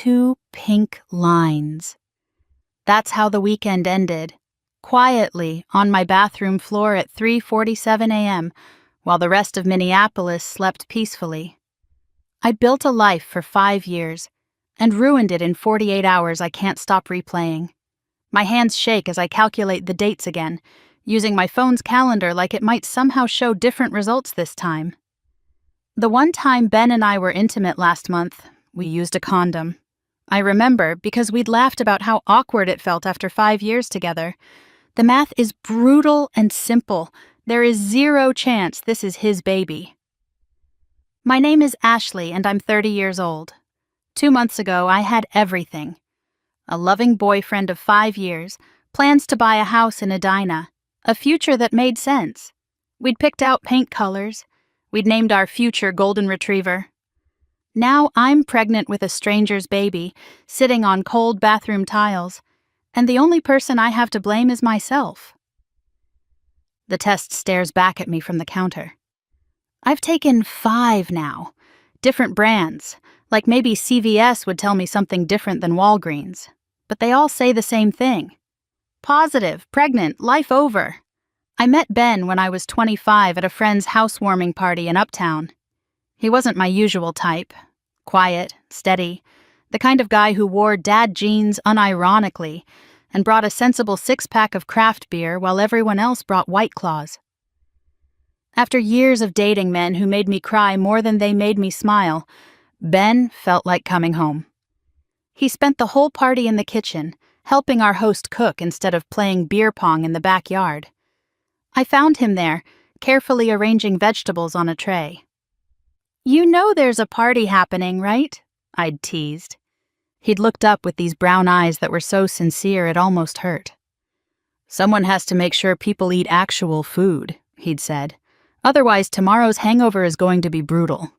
2 pink lines. That's how the weekend ended, quietly on my bathroom floor at 3:47 a.m., while the rest of Minneapolis slept peacefully. I built a life for 5 years and ruined it in 48 hours I can't stop replaying. My hands shake as I calculate the dates again, using my phone's calendar like it might somehow show different results this time. The one time Ben and I were intimate last month, we used a condom. I remember because we'd laughed about how awkward it felt after 5 years together. The math is brutal and simple. There is zero chance this is his baby. My name is Ashley and I'm 30 years old. 2 months ago, I had everything. A loving boyfriend of 5 years, plans to buy a house in Edina, a future that made sense. We'd picked out paint colors. We'd named our future golden retriever. Now I'm pregnant with a stranger's baby, sitting on cold bathroom tiles, and the only person I have to blame is myself. The test stares back at me from the counter. I've taken 5 now, different brands, like maybe CVS would tell me something different than Walgreens. But they all say the same thing. Positive, pregnant, life over. I met Ben when I was 25 at a friend's housewarming party in Uptown. He wasn't my usual type. Quiet, steady, the kind of guy who wore dad jeans unironically and brought a sensible 6-pack of craft beer while everyone else brought White Claws. After years of dating men who made me cry more than they made me smile, Ben felt like coming home. He spent the whole party in the kitchen, helping our host cook instead of playing beer pong in the backyard. I found him there, carefully arranging vegetables on a tray. "You know there's a party happening, right?" I'd teased. He'd looked up with these brown eyes that were so sincere it almost hurt. "Someone has to make sure people eat actual food," he'd said. "Otherwise, tomorrow's hangover is going to be brutal."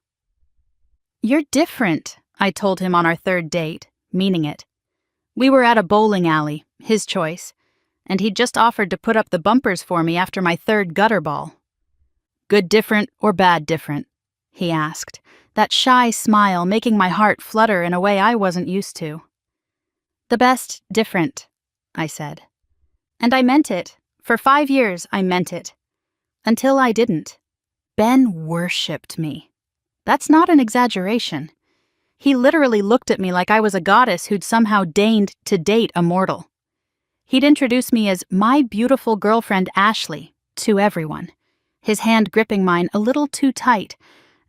"You're different," I told him on our 3rd date, meaning it. We were at a bowling alley, his choice, and he'd just offered to put up the bumpers for me after my 3rd gutter ball. "Good different or bad different?" he asked, that shy smile making my heart flutter in a way I wasn't used to. "The best different," I said. And I meant it. For 5 years, I meant it. Until I didn't. Ben worshipped me. That's not an exaggeration. He literally looked at me like I was a goddess who'd somehow deigned to date a mortal. He'd introduce me as my beautiful girlfriend Ashley to everyone, his hand gripping mine a little too tight,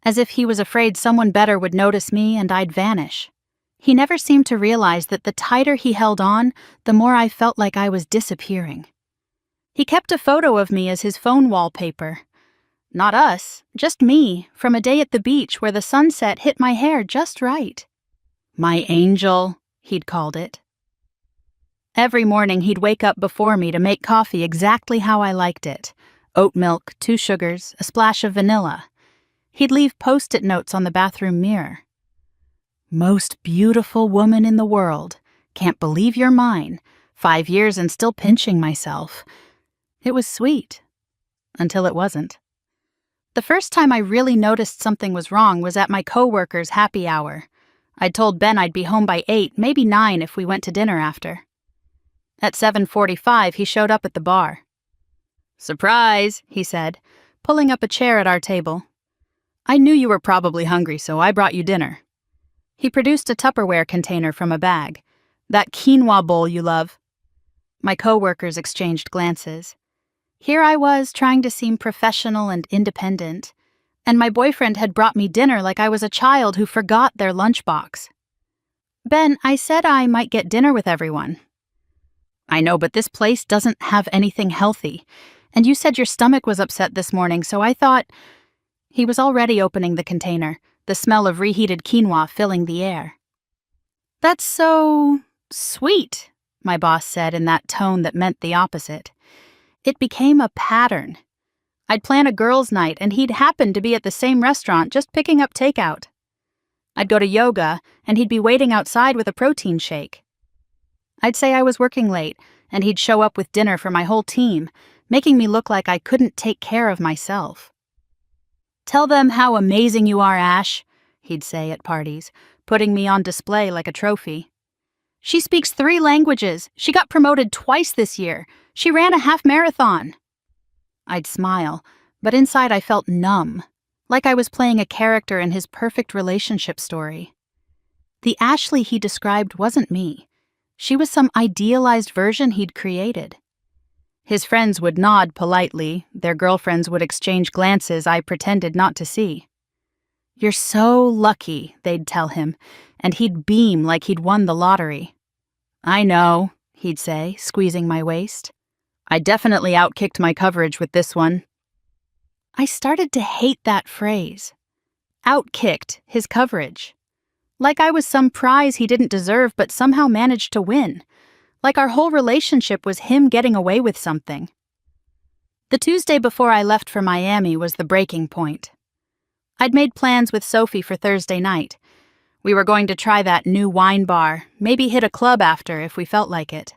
as if he was afraid someone better would notice me and I'd vanish. He never seemed to realize that the tighter he held on, the more I felt like I was disappearing. He kept a photo of me as his phone wallpaper. Not us, just me, from a day at the beach where the sunset hit my hair just right. "My angel," he'd called it. Every morning he'd wake up before me to make coffee exactly how I liked it. Oat milk, 2 sugars, a splash of vanilla. He'd leave post-it notes on the bathroom mirror. "Most beautiful woman in the world. Can't believe you're mine. 5 years and still pinching myself." It was sweet. Until it wasn't. The first time I really noticed something was wrong was at my coworker's happy hour. I'd told Ben I'd be home by 8, maybe 9 if we went to dinner after. At 7:45, he showed up at the bar. "Surprise," he said, pulling up a chair at our table. "I knew you were probably hungry, so I brought you dinner." He produced a Tupperware container from a bag. "That quinoa bowl you love." My coworkers exchanged glances. Here I was trying to seem professional and independent, and my boyfriend had brought me dinner like I was a child who forgot their lunchbox. "Ben, I said I might get dinner with everyone." "I know, but this place doesn't have anything healthy, and you said your stomach was upset this morning, so I thought—" He was already opening the container, the smell of reheated quinoa filling the air. "That's so sweet," my boss said in that tone that meant the opposite. It became a pattern. I'd plan a girls' night, and he'd happen to be at the same restaurant just picking up takeout. I'd go to yoga, and he'd be waiting outside with a protein shake. I'd say I was working late, and he'd show up with dinner for my whole team, making me look like I couldn't take care of myself. "Tell them how amazing you are, Ash," he'd say at parties, putting me on display like a trophy. She speaks 3 languages. She got promoted twice this year. She ran a half marathon. I'd smile, but inside I felt numb, like I was playing a character in his perfect relationship story. The Ashley he described wasn't me. She was some idealized version he'd created. His friends would nod politely, their girlfriends would exchange glances I pretended not to see. "You're so lucky," they'd tell him, and he'd beam like he'd won the lottery. "I know," he'd say, squeezing my waist. "I definitely outkicked my coverage with this one." I started to hate that phrase. Outkicked his coverage. Like I was some prize he didn't deserve but somehow managed to win. Like our whole relationship was him getting away with something. The Tuesday before I left for Miami was the breaking point. I'd made plans with Sophie for Thursday night. We were going to try that new wine bar, maybe hit a club after if we felt like it.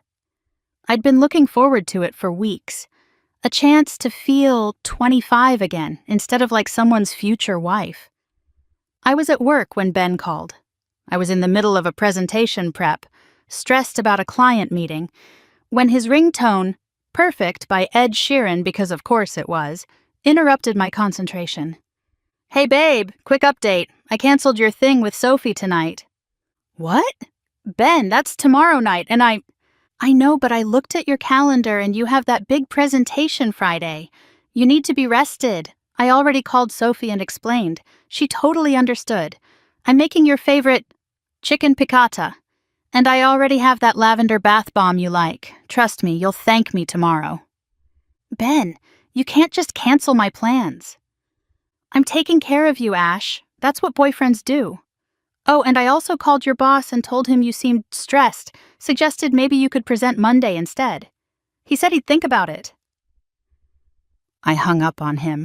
I'd been looking forward to it for weeks. A chance to feel 25 again instead of like someone's future wife. I was at work when Ben called. I was in the middle of a presentation prep, stressed about a client meeting, when his ringtone, Perfect by Ed Sheeran because of course it was, interrupted my concentration. "Hey babe, quick update. I canceled your thing with Sophie tonight." "What?" "Ben, that's tomorrow night, and I know, but I looked at your calendar and you have that big presentation Friday. You need to be rested. I already called Sophie and explained. She totally understood. I'm making your favorite chicken piccata. And I already have that lavender bath bomb you like. Trust me, you'll thank me tomorrow." "Ben, you can't just cancel my plans." "I'm taking care of you, Ash. That's what boyfriends do." "Oh, and I also called your boss and told him you seemed stressed, suggested maybe you could present Monday instead. He said he'd think about it." I hung up on him.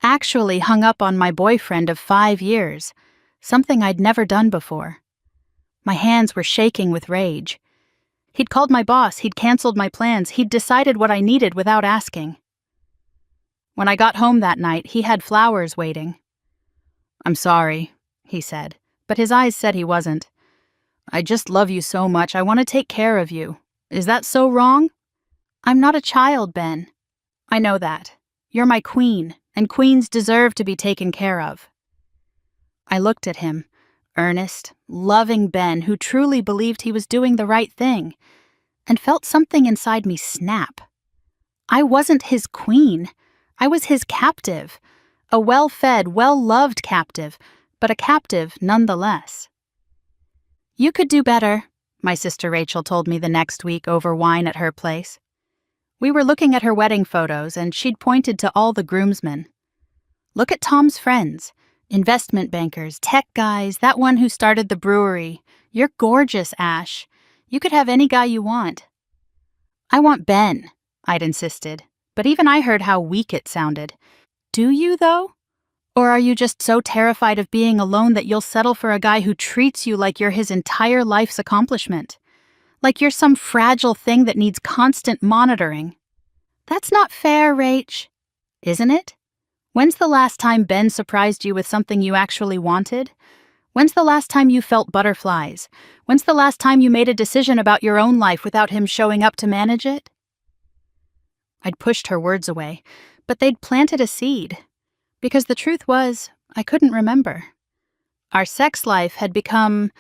Actually hung up on my boyfriend of 5 years, something I'd never done before. My hands were shaking with rage. He'd called my boss, he'd canceled my plans, he'd decided what I needed without asking. When I got home that night, he had flowers waiting. "I'm sorry," he said, but his eyes said he wasn't. "I just love you so much, I want to take care of you. Is that so wrong?" "I'm not a child, Ben." "I know that. You're my queen, and queens deserve to be taken care of." I looked at him, earnest, loving Ben who truly believed he was doing the right thing, and felt something inside me snap. I wasn't his queen. I was his captive. A well-fed, well-loved captive, but a captive nonetheless. "You could do better," my sister Rachel told me the next week over wine at her place. We were looking at her wedding photos, and she'd pointed to all the groomsmen. "Look at Tom's friends. Investment bankers, tech guys, that one who started the brewery. You're gorgeous, Ash. You could have any guy you want." "I want Ben," I'd insisted, but even I heard how weak it sounded. "Do you, though? Or are you just so terrified of being alone that you'll settle for a guy who treats you like you're his entire life's accomplishment? Like you're some fragile thing that needs constant monitoring?" "That's not fair, Rach." "Isn't it? When's the last time Ben surprised you with something you actually wanted? When's the last time you felt butterflies? When's the last time you made a decision about your own life without him showing up to manage it?" I'd pushed her words away, but they'd planted a seed. Because the truth was, I couldn't remember. Our sex life had become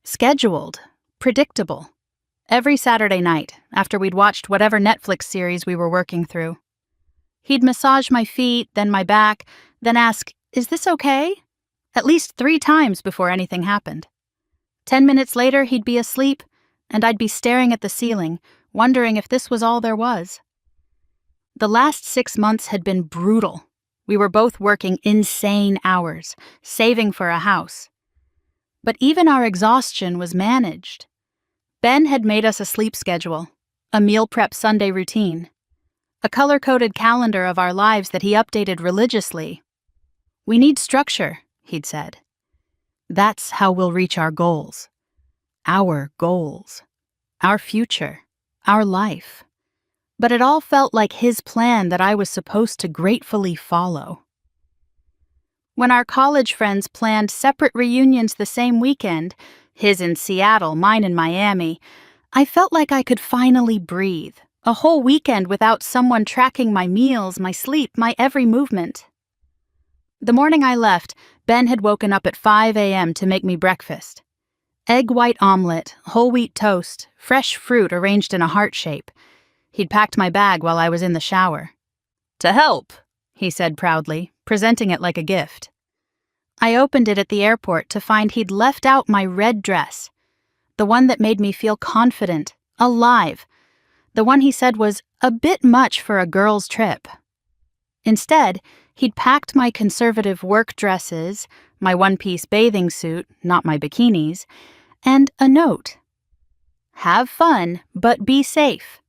scheduled, predictable. Every Saturday night, after we'd watched whatever Netflix series we were working through. He'd massage my feet, then my back, then ask, "Is this okay?" At least 3 times before anything happened. 10 minutes later, he'd be asleep, and I'd be staring at the ceiling, wondering if this was all there was. The last 6 months had been brutal. We were both working insane hours, saving for a house. But even our exhaustion was managed. Ben had made us a sleep schedule, a meal prep Sunday routine, a color-coded calendar of our lives that he updated religiously. "We need structure," he'd said. "That's how we'll reach our goals. Our goals. Our future. Our life." But it all felt like his plan that I was supposed to gratefully follow. When our college friends planned separate reunions the same weekend, his in Seattle, mine in Miami, I felt like I could finally breathe. A whole weekend without someone tracking my meals, my sleep, my every movement. The morning I left, Ben had woken up at 5 a.m. to make me breakfast. Egg white omelet, whole wheat toast, fresh fruit arranged in a heart shape. He'd packed my bag while I was in the shower. "To help," he said proudly, presenting it like a gift. I opened it at the airport to find he'd left out my red dress, the one that made me feel confident, alive, the one he said was a bit much for a girl's trip. Instead, he'd packed my conservative work dresses, my one-piece bathing suit, not my bikinis, and a note. "Have fun, but be safe.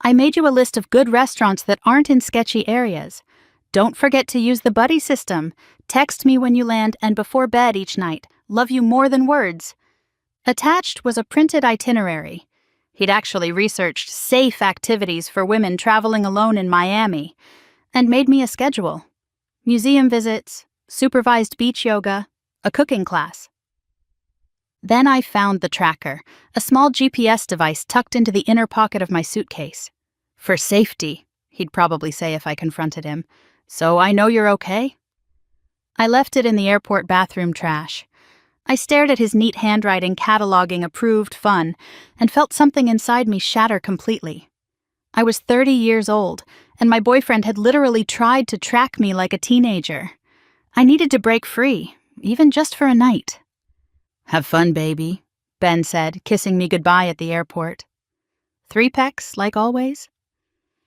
I made you a list of good restaurants that aren't in sketchy areas. Don't forget to use the buddy system. Text me when you land and before bed each night. Love you more than words." Attached was a printed itinerary. He'd actually researched safe activities for women traveling alone in Miami and made me a schedule. Museum visits, supervised beach yoga, a cooking class. Then I found the tracker, a small GPS device tucked into the inner pocket of my suitcase. "For safety," he'd probably say if I confronted him. "So I know you're okay?" I left it in the airport bathroom trash. I stared at his neat handwriting cataloging approved fun and felt something inside me shatter completely. I was 30 years old, and my boyfriend had literally tried to track me like a teenager. I needed to break free, even just for a night. "Have fun, baby," Ben said, kissing me goodbye at the airport. 3 pecks, like always?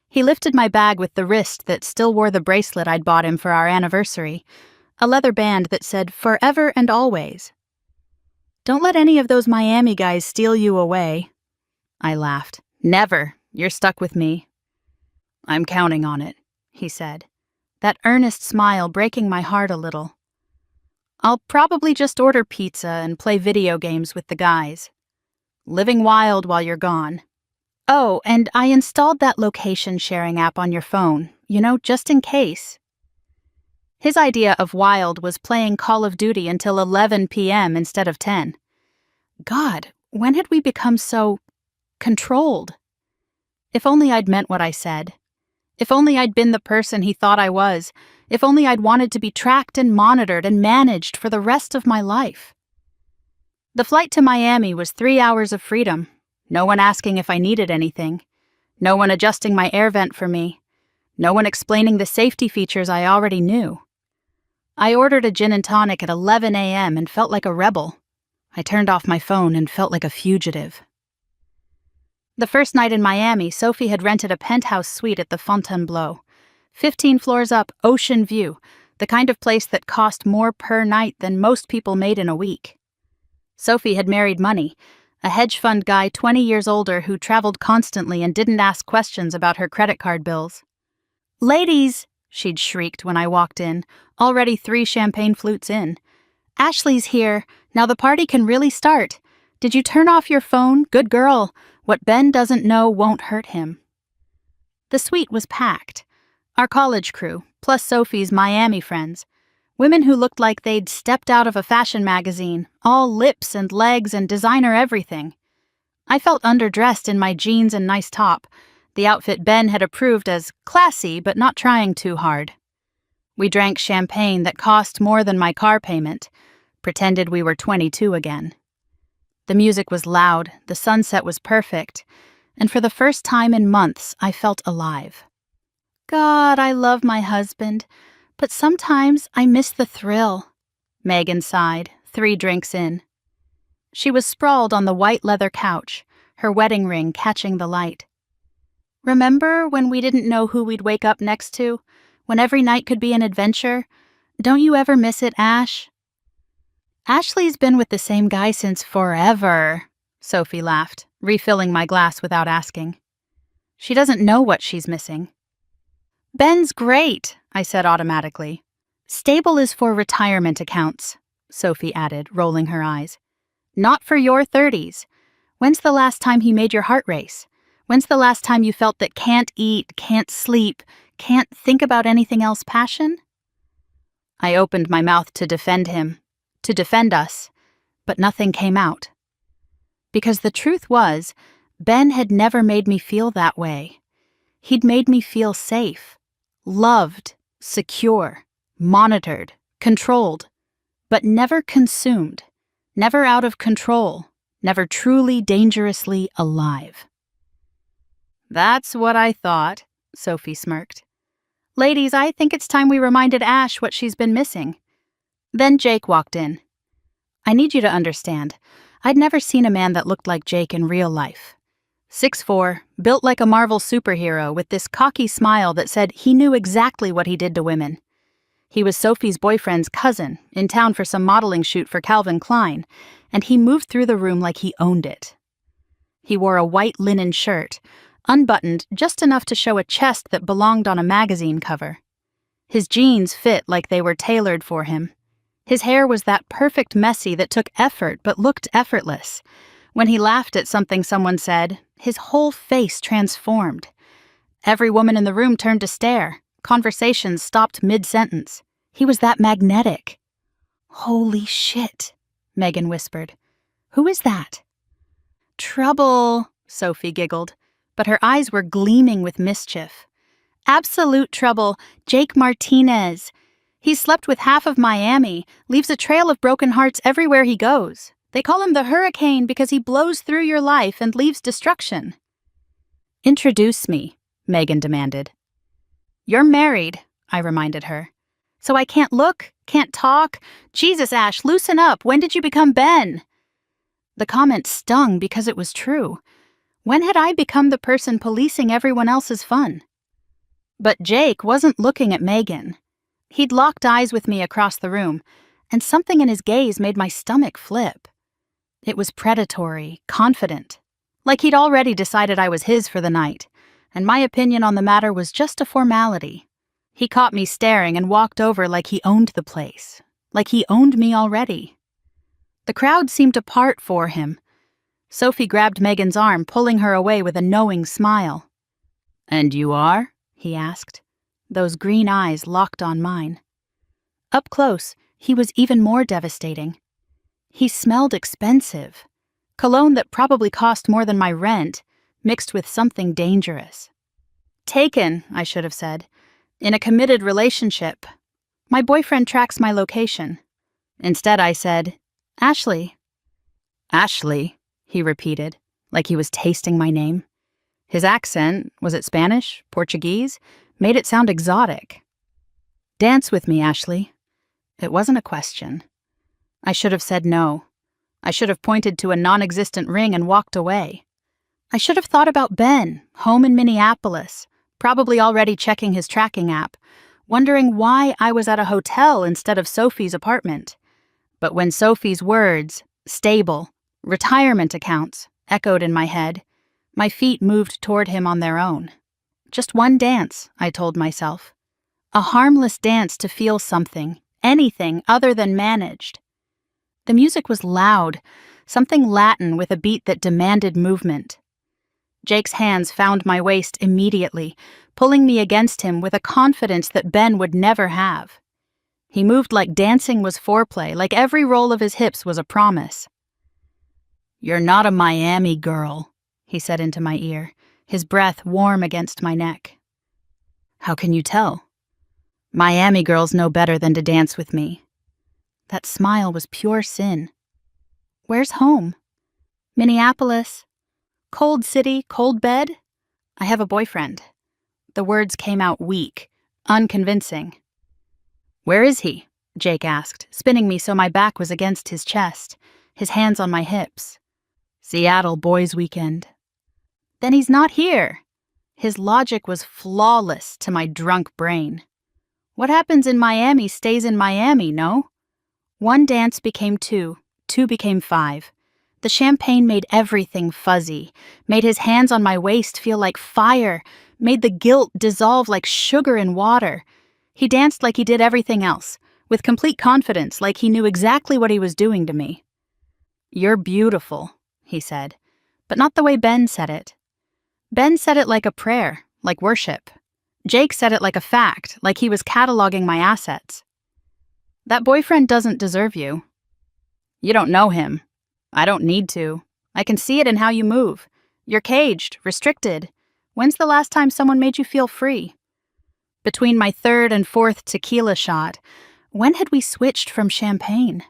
He lifted my bag with the wrist that still wore the bracelet I'd bought him for our anniversary, a leather band that said "Forever and Always." "Don't let any of those Miami guys steal you away." I laughed. "Never. You're stuck with me." "I'm counting on it," he said, that earnest smile breaking my heart a little. "I'll probably just order pizza and play video games with the guys. Living wild while you're gone. Oh, and I installed that location sharing app on your phone, just in case." His idea of wild was playing Call of Duty until 11 p.m. instead of 10. God, when had we become so controlled? If only I'd meant what I said. If only I'd been the person he thought I was. If only I'd wanted to be tracked and monitored and managed for the rest of my life. The flight to Miami was 3 hours of freedom. No one asking if I needed anything. No one adjusting my air vent for me. No one explaining the safety features I already knew. I ordered a gin and tonic at 11 a.m. and felt like a rebel. I turned off my phone and felt like a fugitive. The first night in Miami, Sophie had rented a penthouse suite at the Fontainebleau. 15 floors up, ocean view, the kind of place that cost more per night than most people made in a week. Sophie had married money, a hedge fund guy 20 years older who traveled constantly and didn't ask questions about her credit card bills. "Ladies," she'd shrieked when I walked in, already 3 champagne flutes in. "Ashley's here. Now the party can really start. Did you turn off your phone? Good girl. What Ben doesn't know won't hurt him." The suite was packed. Our college crew, plus Sophie's Miami friends. Women who looked like they'd stepped out of a fashion magazine, all lips and legs and designer everything. I felt underdressed in my jeans and nice top, the outfit Ben had approved as classy but not trying too hard. We drank champagne that cost more than my car payment, pretended we were 22 again. The music was loud, the sunset was perfect, and for the first time in months I felt alive. God, I love my husband, but sometimes I miss the thrill. Megan sighed, 3 drinks in. She was sprawled on the white leather couch, her wedding ring catching the light. "Remember when we didn't know who we'd wake up next to? When every night could be an adventure? Don't you ever miss it, Ash?" "Ashley's been with the same guy since forever," Sophie laughed, refilling my glass without asking. "She doesn't know what she's missing." "Ben's great," I said automatically. "Stable is for retirement accounts," Sophie added, rolling her eyes. "Not for your 30s. When's the last time he made your heart race? When's the last time you felt that can't eat, can't sleep, can't think about anything else passion?" I opened my mouth to defend him, to defend us, but nothing came out. Because the truth was, Ben had never made me feel that way. He'd made me feel safe, loved, secure, monitored, controlled, but never consumed, never out of control, never truly dangerously alive. "That's what I thought," Sophie smirked. "Ladies, I think it's time we reminded Ash what she's been missing." Then Jake walked in. I need you to understand, I'd never seen a man that looked like Jake in real life. 6'4", built like a Marvel superhero with this cocky smile that said he knew exactly what he did to women. He was Sophie's boyfriend's cousin, in town for some modeling shoot for Calvin Klein, and he moved through the room like he owned it. He wore a white linen shirt, unbuttoned just enough to show a chest that belonged on a magazine cover. His jeans fit like they were tailored for him. His hair was that perfect messy that took effort but looked effortless. When he laughed at something someone said, his whole face transformed. Every woman in the room turned to stare. Conversations stopped mid-sentence. He was that magnetic. "Holy shit," Megan whispered. "Who is that?" "Trouble," Sophie giggled, but her eyes were gleaming with mischief. "Absolute trouble, Jake Martinez. He's slept with half of Miami, leaves a trail of broken hearts everywhere he goes. They call him the Hurricane because he blows through your life and leaves destruction." "Introduce me," Megan demanded. "You're married," I reminded her. "So I can't look, can't talk. Jesus, Ash, loosen up. When did you become Ben?" The comment stung because it was true. When had I become the person policing everyone else's fun? But Jake wasn't looking at Megan. He'd locked eyes with me across the room, and something in his gaze made my stomach flip. It was predatory, confident, like he'd already decided I was his for the night, and my opinion on the matter was just a formality. He caught me staring and walked over like he owned the place, like he owned me already. The crowd seemed to part for him. Sophie grabbed Megan's arm, pulling her away with a knowing smile. "And you are?" he asked. Those green eyes locked on mine. Up close, he was even more devastating. He smelled expensive. Cologne that probably cost more than my rent, mixed with something dangerous. "Taken," I should have said. "In a committed relationship. My boyfriend tracks my location." Instead, I said, "Ashley." "Ashley," he repeated, like he was tasting my name. His accent, was it Spanish, Portuguese, made it sound exotic. "Dance with me, Ashley." It wasn't a question. I should have said no. I should have pointed to a non-existent ring and walked away. I should have thought about Ben, home in Minneapolis, probably already checking his tracking app, wondering why I was at a hotel instead of Sophie's apartment. But when Sophie's words, stable, retirement accounts, echoed in my head, my feet moved toward him on their own. Just one dance, I told myself. A harmless dance to feel something, anything other than managed. The music was loud, something Latin with a beat that demanded movement. Jake's hands found my waist immediately, pulling me against him with a confidence that Ben would never have. He moved like dancing was foreplay, like every roll of his hips was a promise. "You're not a Miami girl," he said into my ear, his breath warm against my neck. "How can you tell?" "Miami girls know better than to dance with me." That smile was pure sin. "Where's home?" "Minneapolis." "Cold city, cold bed?" "I have a boyfriend." The words came out weak, unconvincing. "Where is he?" Jake asked, spinning me so my back was against his chest, his hands on my hips. "Seattle boys' weekend." "Then he's not here." His logic was flawless to my drunk brain. What happens in Miami stays in Miami, no? One dance became two became five. The champagne made everything fuzzy, made his hands on my waist feel like fire, made the guilt dissolve like sugar in water. He danced like he did everything else, with complete confidence, like he knew exactly what he was doing to me. "You're beautiful," he said, but not the way Ben said it. Ben said it like a prayer, like worship. Jake said it like a fact, like he was cataloging my assets. That boyfriend doesn't deserve you. You don't know him. I don't need to. I can see it in how you move. You're caged, restricted. When's the last time someone made you feel free? Between my third and fourth tequila shot, when had we switched from champagne?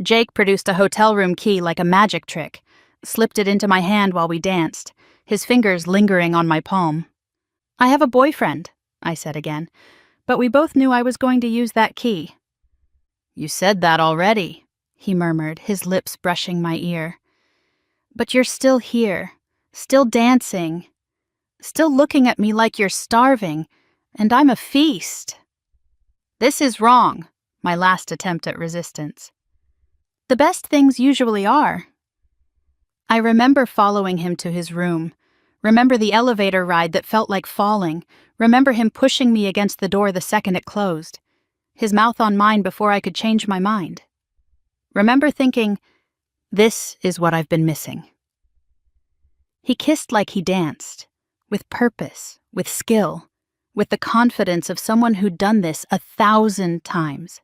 Jake produced a hotel room key like a magic trick, slipped it into my hand while we danced, his fingers lingering on my palm. I have a boyfriend, I said again, but we both knew I was going to use that key. You said that already, he murmured, his lips brushing my ear. But you're still here, still dancing, still looking at me like you're starving, and I'm a feast. This is wrong, my last attempt at resistance. The best things usually are. I remember following him to his room, remember the elevator ride that felt like falling, remember him pushing me against the door the second it closed, his mouth on mine before I could change my mind. Remember thinking, this is what I've been missing. He kissed like he danced, with purpose, with skill, with the confidence of someone who'd done this 1,000 times.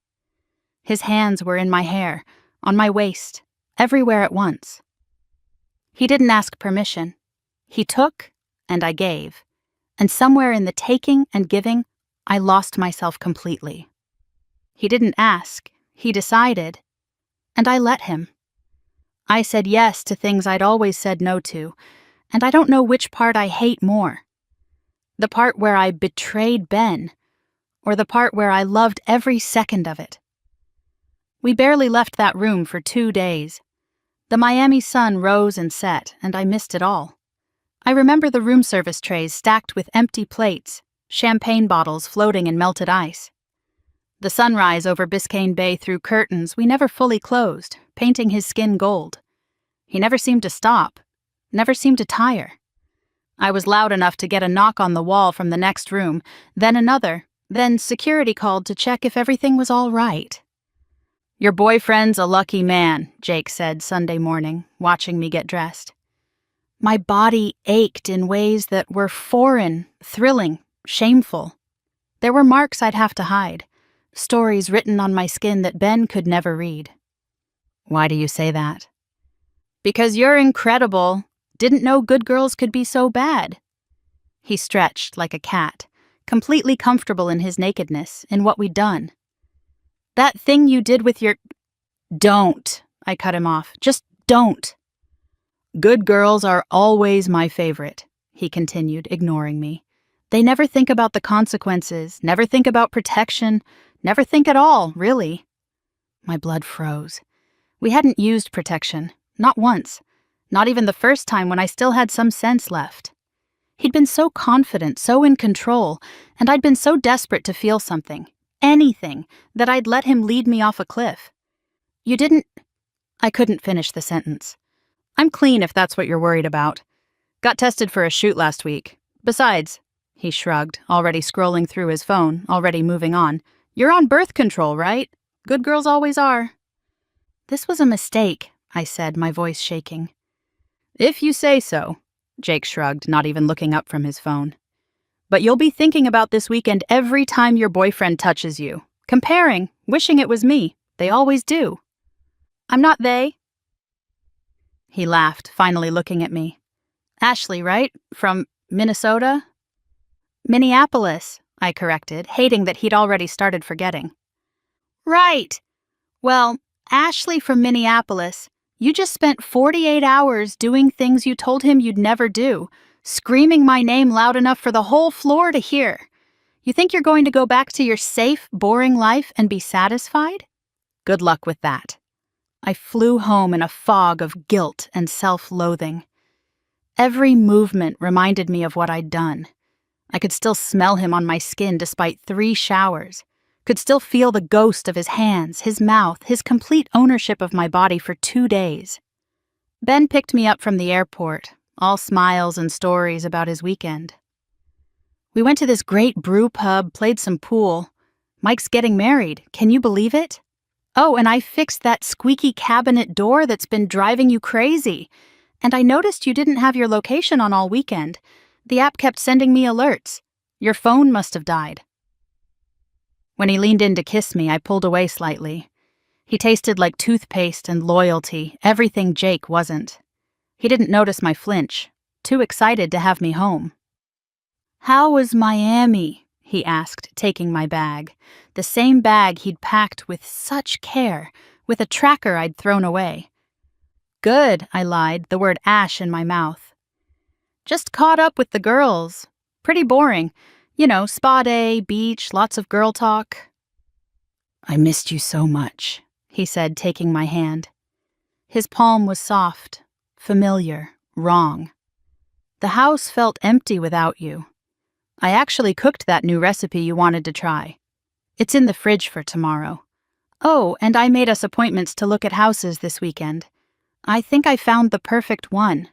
His hands were in my hair, on my waist, everywhere at once. He didn't ask permission. He took, and I gave, and somewhere in the taking and giving, I lost myself completely. He didn't ask, he decided, and I let him. I said yes to things I'd always said no to, and I don't know which part I hate more. The part where I betrayed Ben, or the part where I loved every second of it. We barely left that room for 2 days. The Miami sun rose and set, and I missed it all. I remember the room service trays stacked with empty plates, champagne bottles floating in melted ice. The sunrise over Biscayne Bay through curtains we never fully closed, painting his skin gold. He never seemed to stop, never seemed to tire. I was loud enough to get a knock on the wall from the next room, then another, then security called to check if everything was all right. Your boyfriend's a lucky man, Jake said Sunday morning, watching me get dressed. My body ached in ways that were foreign, thrilling, shameful. There were marks I'd have to hide, stories written on my skin that Ben could never read. Why do you say that? Because you're incredible. Didn't know good girls could be so bad. He stretched like a cat, completely comfortable in his nakedness, in what we'd done. That thing you did with your... Don't, I cut him off. Just don't. Good girls are always my favorite, he continued, ignoring me. They never think about the consequences, never think about protection, never think at all, really. My blood froze. We hadn't used protection, not once. Not even the first time when I still had some sense left. He'd been so confident, so in control, and I'd been so desperate to feel something, anything, that I'd let him lead me off a cliff. You didn't... I couldn't finish the sentence. I'm clean if that's what you're worried about. Got tested for a shoot last week. Besides, he shrugged, already scrolling through his phone, already moving on. You're on birth control, right? Good girls always are. This was a mistake, I said, my voice shaking. If you say so, Jake shrugged, not even looking up from his phone. But you'll be thinking about this weekend every time your boyfriend touches you. Comparing, wishing it was me. They always do. I'm not they. He laughed, finally looking at me. Ashley, right? From Minnesota? Minneapolis, I corrected, hating that he'd already started forgetting. Right. Well, Ashley from Minneapolis. You just spent 48 hours doing things you told him you'd never do, screaming my name loud enough for the whole floor to hear. You think you're going to go back to your safe, boring life and be satisfied? Good luck with that. I flew home in a fog of guilt and self-loathing. Every movement reminded me of what I'd done. I could still smell him on my skin despite 3 showers. Could still feel the ghost of his hands, his mouth, his complete ownership of my body for 2 days. Ben picked me up from the airport, all smiles and stories about his weekend. We went to this great brew pub, played some pool. Mike's getting married, can you believe it? Oh, and I fixed that squeaky cabinet door that's been driving you crazy. And I noticed you didn't have your location on all weekend. The app kept sending me alerts. Your phone must have died. When he leaned in to kiss me, I pulled away slightly. He tasted like toothpaste and loyalty, everything Jake wasn't. He didn't notice my flinch, too excited to have me home. "How was Miami?" he asked, taking my bag. The same bag he'd packed with such care, with a tracker I'd thrown away. "Good," I lied, the word ash in my mouth. "Just caught up with the girls. Pretty boring. You know, spa day, beach, lots of girl talk." "I missed you so much," he said, taking my hand. His palm was soft, familiar, wrong. "The house felt empty without you. I actually cooked that new recipe you wanted to try. It's in the fridge for tomorrow. Oh, and I made us appointments to look at houses this weekend. I think I found the perfect one."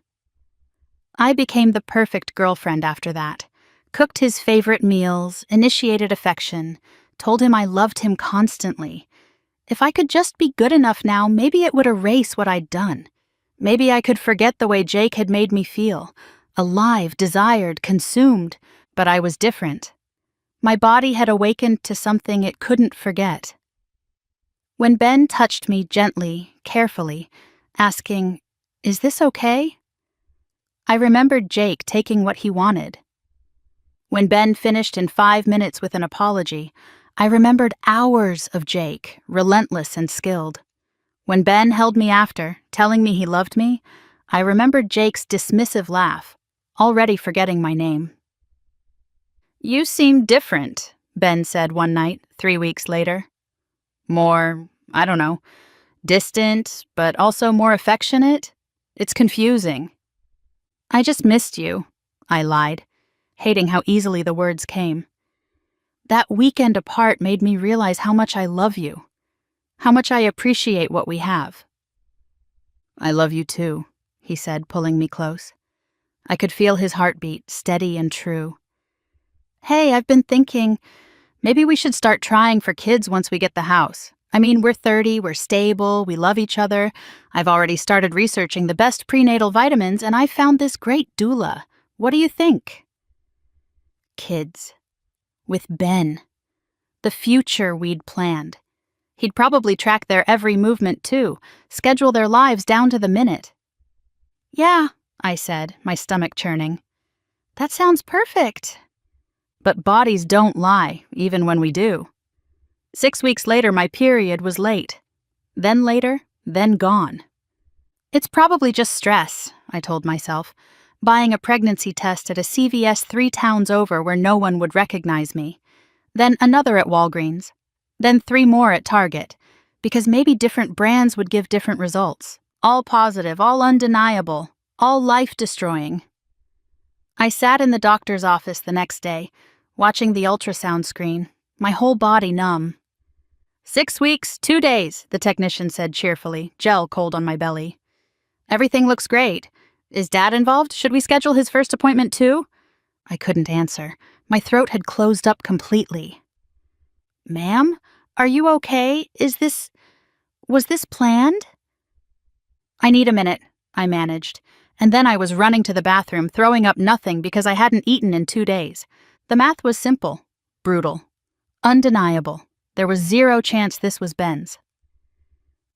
I became the perfect girlfriend after that. Cooked his favorite meals, initiated affection, told him I loved him constantly. If I could just be good enough now, maybe it would erase what I'd done. Maybe I could forget the way Jake had made me feel. Alive, desired, consumed. But I was different. My body had awakened to something it couldn't forget. When Ben touched me gently, carefully, asking, "Is this okay?" I remembered Jake taking what he wanted. When Ben finished in 5 minutes with an apology, I remembered hours of Jake, relentless and skilled. When Ben held me after, telling me he loved me, I remembered Jake's dismissive laugh, already forgetting my name. "You seem different," Ben said one night, 3 weeks later. "More, I don't know, distant, but also more affectionate. It's confusing." "I just missed you," I lied, hating how easily the words came. That weekend apart made me realize how much I love you, how much I appreciate what we have. "I love you too," he said, pulling me close. I could feel his heartbeat, steady and true. "Hey, I've been thinking, maybe we should start trying for kids once we get the house. I mean, we're 30, we're stable, we love each other. I've already started researching the best prenatal vitamins, and I found this great doula. What do you think?" Kids. With Ben. The future we'd planned. He'd probably track their every movement too, schedule their lives down to the minute. "Yeah," I said, my stomach churning. "That sounds perfect." But bodies don't lie, even when we do. 6 weeks later, my period was late. Then later, then gone. "It's probably just stress," I told myself, buying a pregnancy test at a CVS 3 towns over where no one would recognize me. Then another at Walgreens. Then 3 more at Target, because maybe different brands would give different results. All positive, all undeniable, all life-destroying. I sat in the doctor's office the next day, watching the ultrasound screen, my whole body numb. 6 weeks, 2 days, the technician said cheerfully, gel cold on my belly. "Everything looks great. Is Dad involved? Should we schedule his first appointment too?" I couldn't answer. My throat had closed up completely. "Ma'am, are you okay? Was this planned?" "I need a minute," I managed, and then I was running to the bathroom, throwing up nothing because I hadn't eaten in 2 days. The math was simple, brutal, undeniable. There was 0 chance this was Ben's.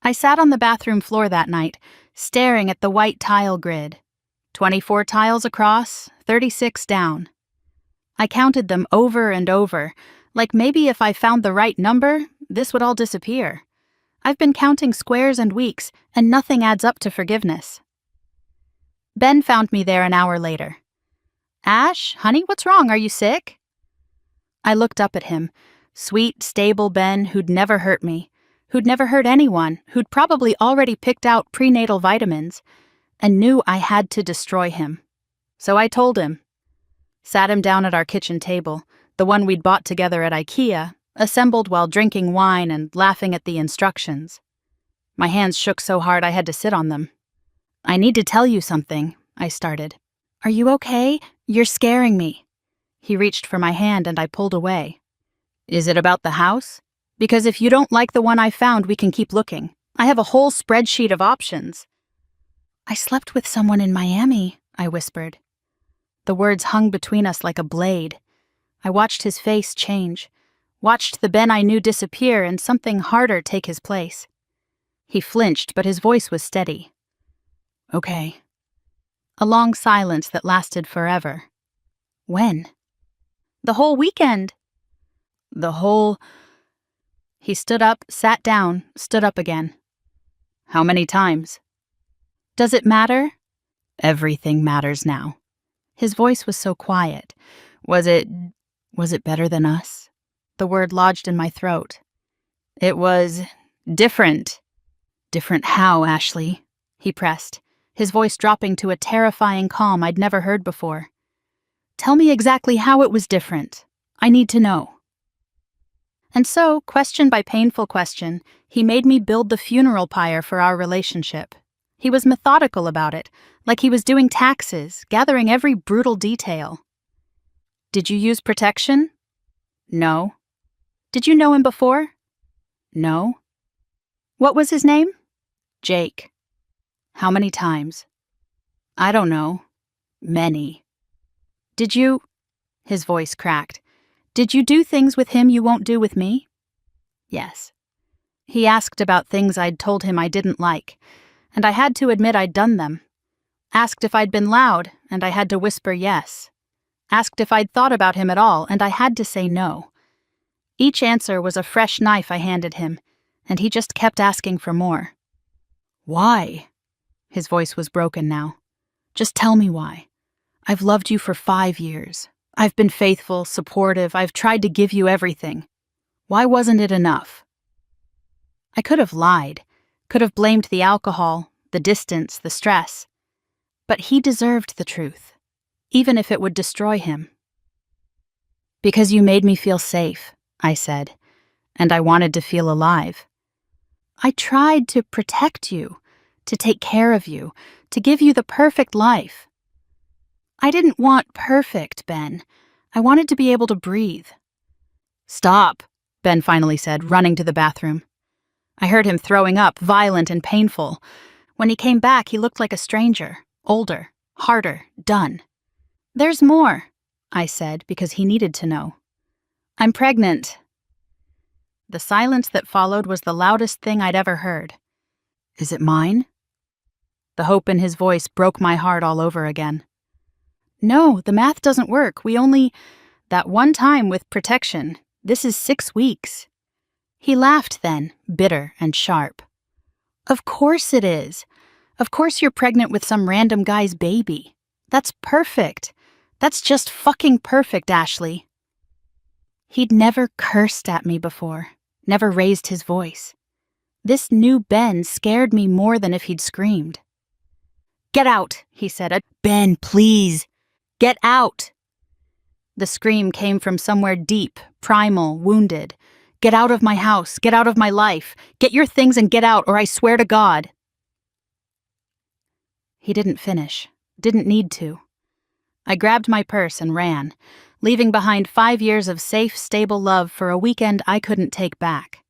I sat on the bathroom floor that night, staring at the white tile grid. 24 tiles across, 36 down. I counted them over and over, like maybe if I found the right number, this would all disappear. I've been counting squares and weeks, and nothing adds up to forgiveness. Ben found me there an hour later. "Ash, honey, what's wrong? Are you sick?" I looked up at him, sweet, stable Ben who'd never hurt me, who'd never hurt anyone, who'd probably already picked out prenatal vitamins, and knew I had to destroy him. So I told him. Sat him down at our kitchen table, the one we'd bought together at IKEA, assembled while drinking wine and laughing at the instructions. My hands shook so hard I had to sit on them. "I need to tell you something," I started. "Are you okay? You're scaring me." He reached for my hand and I pulled away. "Is it about the house? Because if you don't like the one I found, we can keep looking. I have a whole spreadsheet of options." "I slept with someone in Miami," I whispered. The words hung between us like a blade. I watched his face change. Watched the Ben I knew disappear and something harder take his place. He flinched, but his voice was steady. Okay. A long silence that lasted forever. When? The whole weekend. The whole... He stood up, sat down, stood up again. How many times? Does it matter? Everything matters now. His voice was so quiet. Was it better than us? The word lodged in my throat. It was different. Different how, Ashley? He pressed, his voice dropping to a terrifying calm I'd never heard before. Tell me exactly how it was different. I need to know. And so, question by painful question, he made me build the funeral pyre for our relationship. He was methodical about it, like he was doing taxes, gathering every brutal detail. Did you use protection? No. Did you know him before? No. What was his name? Jake. How many times? I don't know. Many. Did you... His voice cracked. Did you do things with him you won't do with me? Yes. He asked about things I'd told him I didn't like, and I had to admit I'd done them. Asked if I'd been loud, and I had to whisper yes. Asked if I'd thought about him at all, and I had to say no. Each answer was a fresh knife I handed him, and he just kept asking for more. Why? His voice was broken now. Just tell me why. I've loved you for 5 years. I've been faithful, supportive, I've tried to give you everything. Why wasn't it enough? I could have lied, could have blamed the alcohol, the distance, the stress. But he deserved the truth, even if it would destroy him. Because you made me feel safe, I said, and I wanted to feel alive. I tried to protect you, to take care of you, to give you the perfect life. I didn't want perfect, Ben. I wanted to be able to breathe. Stop, Ben finally said, running to the bathroom. I heard him throwing up, violent and painful. When he came back, he looked like a stranger, older, harder, done. There's more, I said, because he needed to know. I'm pregnant. The silence that followed was the loudest thing I'd ever heard. Is it mine? The hope in his voice broke my heart all over again. No, the math doesn't work. We only... That one time with protection. This is 6 weeks. He laughed then, bitter and sharp. Of course it is. Of course you're pregnant with some random guy's baby. That's perfect. That's just fucking perfect, Ashley. He'd never cursed at me before, never raised his voice. This new Ben scared me more than if he'd screamed. Get out, he said. Ben, please. Get out! The scream came from somewhere deep, primal, wounded. Get out of my house. Get out of my life. Get your things and get out, or I swear to God. He didn't finish. Didn't need to. I grabbed my purse and ran, leaving behind 5 years of safe, stable love for a weekend I couldn't take back.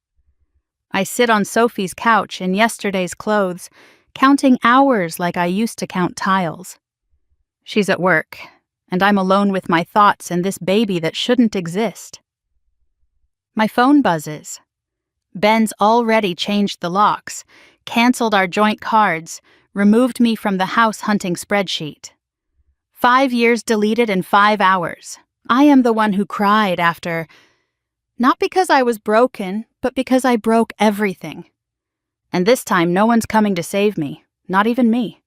I sit on Sophie's couch in yesterday's clothes, counting hours like I used to count tiles. She's at work, and I'm alone with my thoughts and this baby that shouldn't exist. My phone buzzes. Ben's already changed the locks, canceled our joint cards, removed me from the house hunting spreadsheet. 5 years deleted in 5 hours. I am the one who cried after... Not because I was broken, but because I broke everything. And this time no one's coming to save me, not even me.